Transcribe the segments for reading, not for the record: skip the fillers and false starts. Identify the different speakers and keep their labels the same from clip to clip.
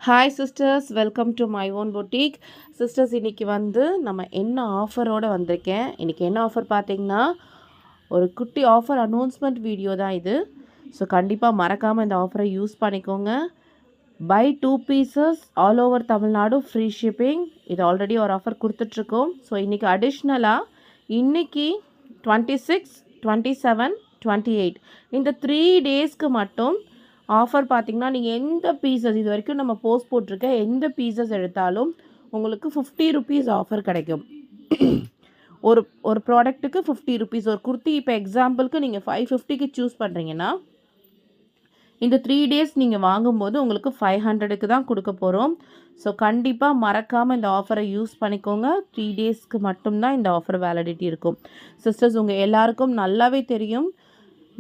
Speaker 1: Hi sisters, welcome to my own boutique. Sisters, இன்றைக்கி நம்ம என்ன ஆஃபரோடு வந்திருக்கேன். இன்றைக்கி என்ன ஆஃபர் பார்த்தீங்கன்னா, ஒரு குட்டி ஆஃபர் அனௌன்ஸ்மெண்ட் வீடியோ தான் இது. ஸோ கண்டிப்பாக மறக்காமல் இந்த ஆஃபரை யூஸ் பண்ணிக்கோங்க. Buy 2 pieces all over Tamil Nadu free shipping. இது ஆல்ரெடி ஒரு ஆஃபர் கொடுத்துட்ருக்கோம். ஸோ இன்றைக்கி அடிஷ்னலாக இன்றைக்கி 26, 27, 28 இந்த 3 டேஸ்க்கு மட்டும் ஆஃபர் பார்த்திங்கன்னா, நீங்கள் எந்த பீசஸ் இது வரைக்கும் நம்ம போஸ்ட் போட்டிருக்க எந்த பீசஸ் எடுத்தாலும் உங்களுக்கு 50 ருபீஸ் ஆஃபர் கிடைக்கும். ஒரு ப்ராடக்ட்டுக்கு 50 ருபீஸ். ஒரு குர்த்தி இப்போ எக்ஸாம்பிளுக்கு நீங்கள் 550க்கு சூஸ் பண்ணுறீங்கன்னா, இந்த 3 டேஸ் நீங்கள் வாங்கும்போது உங்களுக்கு 500க்கு தான் கொடுக்க போகிறோம். ஸோ கண்டிப்பாக மறக்காமல் இந்த ஆஃபரை யூஸ் பண்ணிக்கோங்க. 3 டேஸ்க்கு மட்டும்தான் இந்த ஆஃபர் வேலிடிட்டி இருக்கும். சிஸ்டர்ஸ், உங்கள் எல்லாருக்கும் நல்லாவே தெரியும்,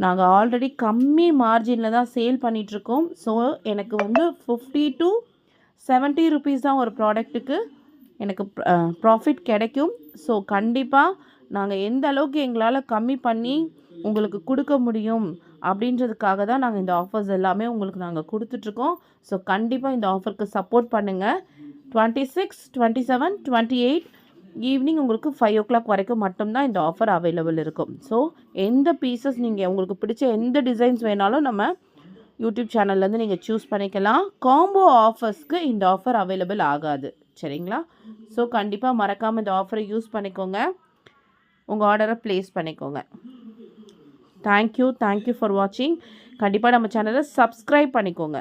Speaker 1: நாங்கள் ஆல்ரெடி கம்மி மார்ஜினில் தான் சேல் பண்ணிகிட்ருக்கோம். ஸோ எனக்கு 50 to 70 ருபீஸ் தான் ஒரு ப்ராடக்ட்டுக்கு எனக்கு ப்ராஃபிட் கிடைக்கும். ஸோ கண்டிப்பாக நாங்கள் எந்த அளவுக்கு எங்களால் கம்மி பண்ணி உங்களுக்கு கொடுக்க முடியும் அப்படின்றதுக்காக தான் நாங்கள் இந்த ஆஃபர்ஸ் எல்லாமே உங்களுக்கு நாங்கள் கொடுத்துட்ருக்கோம். ஸோ கண்டிப்பாக இந்த ஆஃபருக்கு சப்போர்ட் பண்ணுங்கள். 26, 27, 28 ஈவினிங் உங்களுக்கு 5 o'clock வரைக்கும் மட்டும்தான் இந்த ஆஃபர் அவைலபிள் இருக்கும். ஸோ எந்த பீசஸ் நீங்கள் உங்களுக்கு பிடிச்ச எந்த டிசைன்ஸ் வேணாலும் நம்ம யூடியூப் சேனல்லேருந்து நீங்கள் சூஸ் பண்ணிக்கலாம். காம்போ ஆஃபர்ஸ்க்கு இந்த ஆஃபர் அவைலபிள் ஆகாது, சரிங்களா? ஸோ கண்டிப்பாக மறக்காமல் இந்த ஆஃபரை யூஸ் பண்ணிக்கோங்க. உங்கள் ஆர்டரை ப்ளேஸ் பண்ணிக்கோங்க. தேங்க்யூ ஃபார் வாட்சிங். கண்டிப்பாக நம்ம சேனலை சப்ஸ்கிரைப் பண்ணிக்கோங்க.